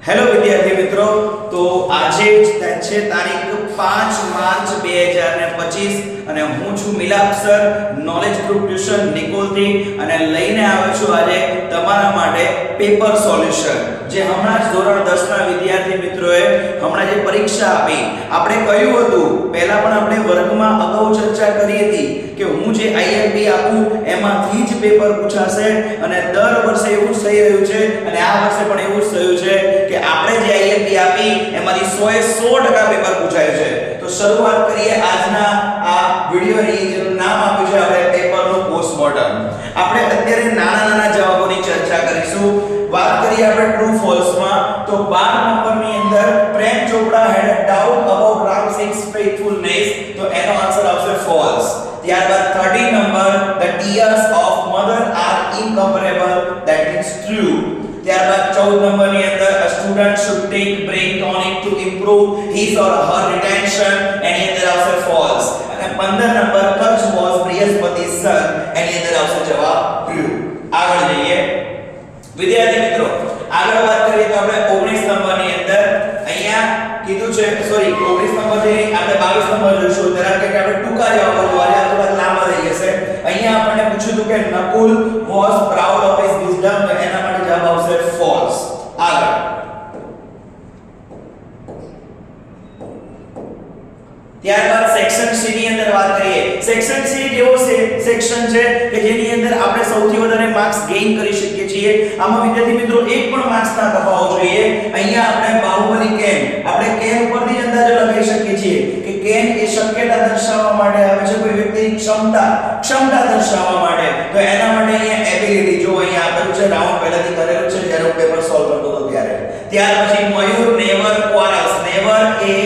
Hello વિદ્યાર્થી મિત્રો, તો આજે છે તારીખ 5 માર્ચ 2025 અને હું છું મિલાપ સર, નોલેજ ગ્રુપ ટ્યુશન નિકોલથી, અને લઈને આવ્યો છું આજે તમારા માટે પેપર સોલ્યુશન. જે હમણાં જ ધોરણ 10 ના વિદ્યાર્થી મિત્રોએ હમણાં જે પરીક્ષા આપી, આપણે કહ્યું હતું પહેલા પણ આપણે વર્ગમાં અગાઉ ચર્ચા કરી હતી કે હું જે આઈએમપી આપું એમાંથી જ પેપર પૂછાશે, અને દર વર્ષે એવું જ થઈ રહ્યું છે અને આ વર્ષે પણ એવું જ થયું છે કે આપણે જે આઈએમપી આપી એમાંથી 100% પેપર પૂછાય છે. તો શરૂઆત કરીએ આજના આ વિડિયોની, જેનું નામ આપ્યું છે આપણે પેપરનું પોસ્ટમોર્ટમ. આપણે અત્યારે નાના નાના જવાબોની ચર્ચા કરીશું. વાત કરીએ આપણે ટ્રુ ફોલ્સ માં, તો 12 નંબરની અંદર પ્રેમ ચોપડા હેડ અ ડાઉટ અબાઉટ રામ સિંઘ's faithfulness, તો એનો આન્સર આવશે ફોલ્સ. ત્યારબાદ 13 number, the tears of mother are incomparable, that is true. ત્યારબાદ 14 નંબરની અંદર a student should take brain tonic to improve his or her retention, એની અંદર આવશે false. અને 15 number Kach was Brihaspati's son, એની અંદર આવશે જવાબ true. આગળ જઈએ વિદ્યાર્થી મિત્રો, આગળ વાત કરીએ તો આપણે 19 નંબરની અંદર અહીંયા કીધું છે, સોરી 19 નંબર થી આપણે 22 નંબર જોઈશું. ત્યારે કે આપણે ટૂંકા જવાબો જોવાના, થોડા લાંબા થઈ જશે. અહીંયા આપણને પૂછ્યું હતું કે Nakul was proud of his wisdom, તો એના માટે જવાબ આવશે false. આગળ ત્યારબાદ સેક્શન સી ની અંદર વાત કરીએ. સેક્શન સી કેવો સેક્શન છે કે જેની અંદર આપણે સૌથી વધારે માર્ક્સ ગેઇન કરી શકીએ છીએ. આમાં વિદ્યાર્થી મિત્રો એક પણ માર્ક્સ ના કપાવો જોઈએ. અહીંયા આપણે બાહુબલી કેન, આપણે કેન ઉપરથી જ અંદાજો લગાવી શકીએ છીએ કે કેન એ શક્યતા દર્શાવવા માટે આવે છે, કોઈ વ્યક્તિની ક્ષમતા દર્શાવવા માટે. તો એના માટે અહીંયા એબિલિટી, જો અહીંયા આપેલું છે, રાઉન્ડ પહેલાથી કરેલું છે જ્યારે હું પેપર સોલ્વ કરતો હતો ત્યારે. ત્યાર પછી મયુર નેવર ક્વારલ્સ, નેવર એ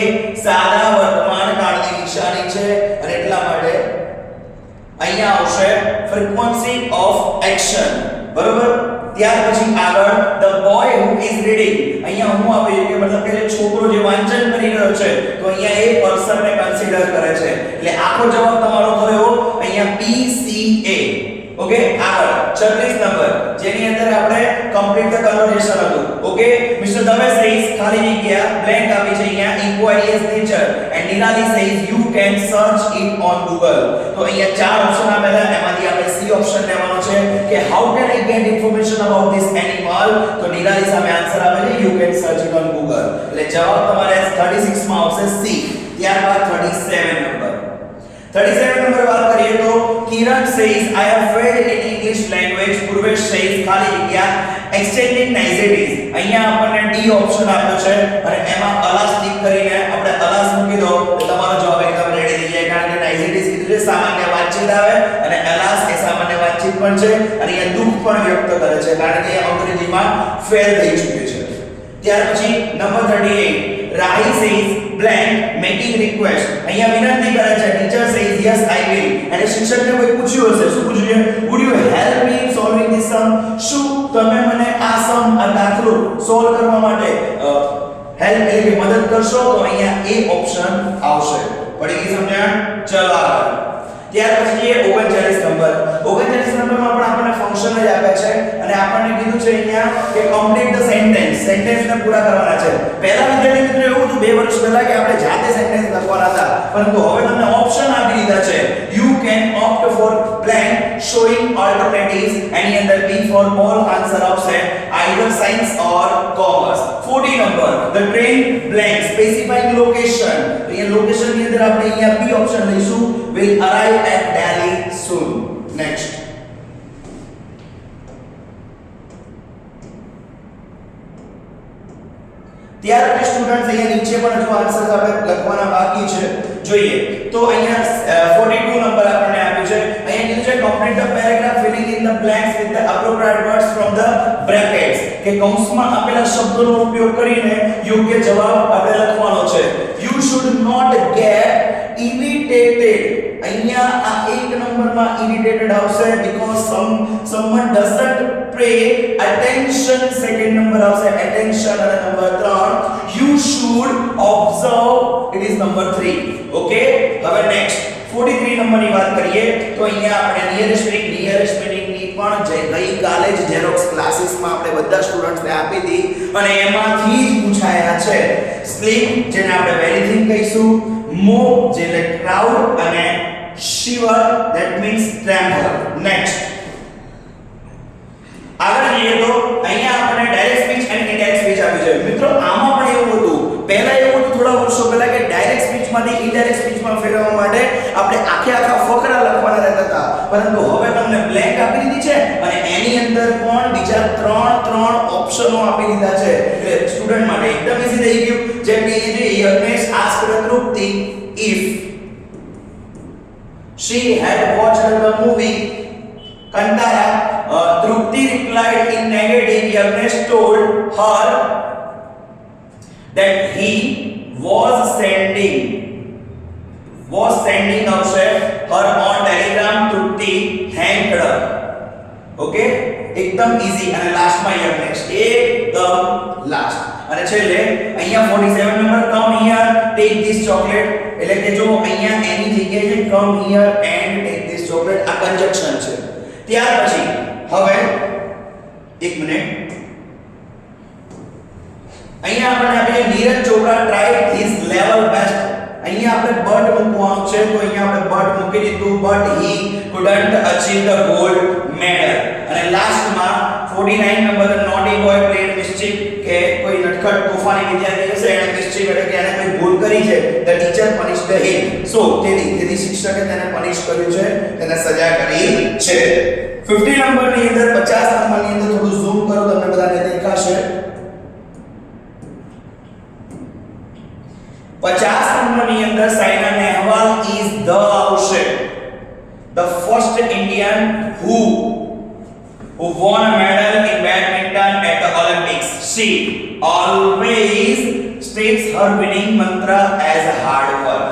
સાદા વર્તમાન કાળની નિશાની છે અને એટલા માટે અહીંયા આવશે frequency of action, બરોબર. ત્યાર પછી આગળ the boy who is reading, અહીંયા હું આપે કે મતલબ કે જે છોકરો જે વાંચન કરી રહ્યો છે, તો અહીંયા એ પર્સન ને કન્સિડર કરે છે, એટલે આખો જવાબ તમારો થયો અહીંયા PCA. ઓકે, આગળ 36 નંબર, જેની અંદર આપણે કમ્પ્લીટ ધ કન્વર્ઝેશન હતું. ઓકે, મિસ્ટર દવે સેઝ ખાલી જગ્યા બ્લેન્ક આપી છે અહીંયા inquiry is nature, and Nirali says you can search it on Google. તો અહીંયા ચાર ઓપ્શન આપેલા, એમાંથી આપણે સી ઓપ્શન લેવાનો છે કે how can I get information about this animal. તો નિરાલી સામે આન્સર આવે છે you can search it on Google, એટલે જવાબ તમારે 36 માં આવશે સી. ત્યારબાદ 37 નંબર, 37 નંબર વાત કરીએ તો Kiran says I have failed in English language, Purvesh says ખાલી જગ્યા એક્સચેન્જિંગ નાઇઝેટીઝ. અહીંયા આપણને ડી ઓપ્શન આપ્યો છે અને એમાં અલાસ ટીક કરીને આપણે અલાસ મૂકી દો તો તમારો જવાબ એકદમ રેડી થઈ જાય. કારણ કે નાઇઝેટીઝ કીધું છે સામાન્ય વાતચીત આવે, અને અલાસ એ સામાન્ય વાતચીત પણ છે, અને એ દુઃખ પણ વ્યક્ત કરે છે કારણ કે એ અંગ્રેજીમાં ફેલ થઈ ચૂક્યું છે. ત્યાર પછી નંબર 38, રાહી સેઝ blank making request, અહીંયા વિનંતી કરે છે. Teacher says yes I will, અને શિક્ષકને કોઈ પૂછ્યું હશે, શું પૂછ્યું છે? would you help me in solving this sum, શું તમે મને આ સમ, આ દાખલો સોલ્વ કરવા માટે હેલ્પ એટલે કે મદદ કરશો? તો અહીંયા એ ઓપ્શન આવશે. પડી ગઈ સમજણ? ચલો આગળ. ત્યાર પછી 39 નંબર, 39 નંબરમાં પણ આપણને ફંક્શન જ આપ્યા છે અને આપણને કીધું છે અહીંયા કે કમ્પ્લીટ ધ સેન્ટેન્સ ને પૂરા કરવાના છે. પહેલા વિદ્યાર્થી મિત્રો એવું હતું 2 વર્ષ પહેલા કે આપણે જાતે સેન્ટેન્સ લખવાના હતા, પરંતુ હવે તમને ઓપ્શન આપી દીધા છે. You can opt for blank showing alternatives, એની અંદર બી ફોર બોલ આન્સર આવશે either science or commerce. 40 number, the train blank specifying location, તો અહીંયા લોકેશન ની અંદર આપણે અહીંયા બી ઓપ્શન લઈશું, will arrive at Delhi soon. Next. ત્યાર પછી સ્ટુડન્ટ્સ અહીંયા નીચે પણ જો આન્સર્સ આપણે લખવાના બાકી છે જોઈએ તો અહીંયા 42 નંબર આપણને આપ્યું છે. અહીંયા કીધું છે complete the paragraph filling in the blanks with the appropriate words from the brackets, કે કૌંસમાં આપેલા શબ્દોનો ઉપયોગ કરીને યોગ્ય જવાબ આપણે લખવાનો છે. You should not get irritated, અહીંયા આ 1 નંબરમાં irritated આવશે because someone doesn't pay attention. Second number આવશે attention, અને number 3 you should observe, it is number 3. Okay, હવે નેક્સ્ટ 43 નંબરની વાત કરીએ તો અહીંયા આપણે નિયરેસ્ટ મીનિંગ પણ ગઈકાલે જ ઝેરોક્સ ક્લાસીસમાં આપણે બધા સ્ટુડન્ટ્સને આપી હતી અને એમાંથી જ પૂછાયા છે. સ્લીપ જેને આપણે વેરી થિન કહીશું, મૂવ જેને ક્રાઉડ અને શિવર ધેટ મીન્સ ટ્રેમ્બલ. નેક્સ્ટ આગળ જઈએ તો અહીંયા આપણે ડાયરેક્ટ સ્પીચ અને ઇનડાયરેક્ટ સ્પીચ આપી છે. મિત્રો આમાં પણ એવું હતું, પહેલા એવું હતું થોડા વર્ષો પહેલા કે ડાયરેક્ટ સ્પીચમાંથી ઇનડાયરેક્ટ સ્પીચમાં ફેરવવા માટે આપણે આખા ફકરા લખવાના રહેતા હતા, પરંતુ હવે તમને બ્લેન્ક આપી દીધી છે અને એની અંદર પણ બીજા ત્રણ ઓપ્શનો આપી દીધા છે એટલે સ્ટુડન્ટ માટે એકદમ ઈઝી થઈ ગયું. જેમ કે Yagnesh asked Trupti if she had watched the movie Kantara. Trupti replied in negative. Yagnesh told her that he was sending આવશે her on telegram. Trupti hanged up. Okay, એકદમ ઈઝી. અને લાસ્ટમાં યજ્ઞેશ એકદમ લાસ્ટ અને છેલ્લે અહીંયા 47 number come here take this chocolate, એટલે કે જો અહીંયા એની જગ્યાએ છે come here and take this chocolate, આ કંજક્શન છે. ત્યાર પછી હવે એક મિનિટ અહીંયા આપણે આપીએ Neeraj Chopra tried his level best. અહીંયા આપણે બટ મૂકવાનું છે તો અહીંયા આપણે બટ મૂકી દીધું, but he couldn't achieve the gold medal. અને લાસ્ટમાં 49 number naughty boy played mischief, કે કોઈ નટખટ તોફાની વિદ્યાર્થી હશે એને મિસ્ચીફ એટલે કે એને કોઈ ભૂલ કરી છે, the teacher punished him. સો તેથી શિક્ષકે તેને પનિશ કર્યું છે, તેને સજા કરી છે. 50 નંબરની અંદર 50 નંબરની અંદર થોડું ઝૂમ કરો તમને બધાને દેખાશે. 50 નંબરની અંદર સાયના નેહવાલ is the આવશે, the first Indian who won a medal in badminton at the Olympics. She always states her winning mantra as hard work.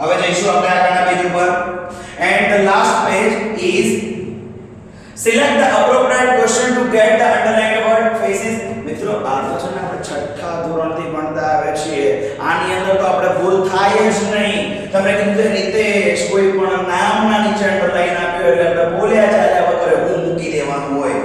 હવે જઈશું આપણે આગળના પેજ ઉપર and the last page is select the appropriate question to get the underlined word faces. મિત્રો આ તો છે ને આપણે છઠ્ઠા ધોરણથી ભણતા આવે છીએ, આની અંદર તો આપણે ભૂલ થાય જ નહીં. તમે કીધું છે રીતેશ કોઈ પણ નામના નીચે અંડરલાઈન આપ્યો એટલે આપણે બોલ્યા ચાલ્યા વગર હું મૂકી દેવાનું હોય.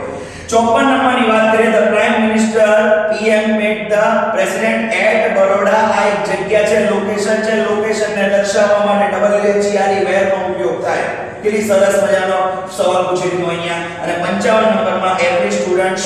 54 નંબરની વાત કરીએ તો prime minister PM met the president at Baroda. આ એક જગ્યા છે, લોકેશન છે, લોકેશનને દર્શાવવા માટે WHERE વેર નો ઉપયોગ થાય. કેટલી સરસ મજાનો સવાલ પૂછી દીધો અહીંયા. અને 55 નંબરમાં every student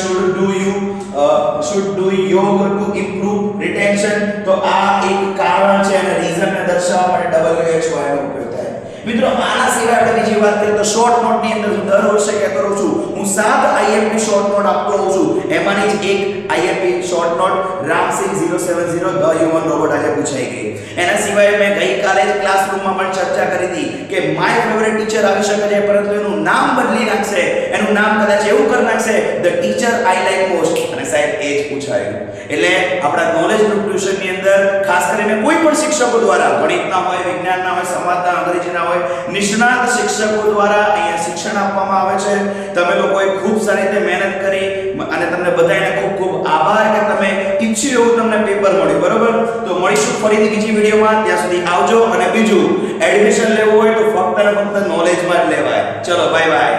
should do yoga to improve retention. તો આ એક કારણ છે અને રીઝનને દર્શાવવા માટે WHY નો ઉપયોગ થાય. મિત્રો આના સિવાય આપણે બીજી વાત કરીએ તો શોર્ટ નોટ ની અંદર હું દર વર્ષે કે કરું છું, હું 7 IMP શોર્ટ નોટ આપતો હોઉં છું. એમાંની જ એક IMP short note Ramsingh 070 the human robot આજે પૂછાઈ ગઈ. એના સિવાય મેં ગઈકાલે જ ક્લાસરૂમમાં પણ ચર્ચા કરી હતી કે માય ફેવરેટ ટીચર આવી શકે છે, પરંતુ એનું નામ બદલી નાખશે, એનું નામ કદાચ એવું કરી નાખશે the teacher I like most. અને સાહેબ એ જ પૂછાયું. એટલે આપણા નોલેજ ગ્રુપ ટ્યુશન ની અંદર ખાસ કરીને કોઈ પણ શિક્ષકો દ્વારા, ગણિતના હોય, વિજ્ઞાનના હોય, સમાજના, અંગ્રેજીના હોય, નિષ્ણાત શિક્ષકો દ્વારા અહીંયા શિક્ષણ આપવામાં આવે છે. તમે લોકોએ ખૂબ સારી રીતે મહેનત કરી અને તમને બધાને ખૂબ આભાર કે તમે ઈચ્છ્યું એવું તમને પેપર મળ્યું. બરોબર, તો મળીશું ફરીથી બીજી વિડીયોમાં. ત્યાં સુધી આવજો. અને બીજું એડમિશન લેવું હોય તો ફક્ત ને ફક્ત નોલેજમાં જ લેવાય. ચલો બાય બાય.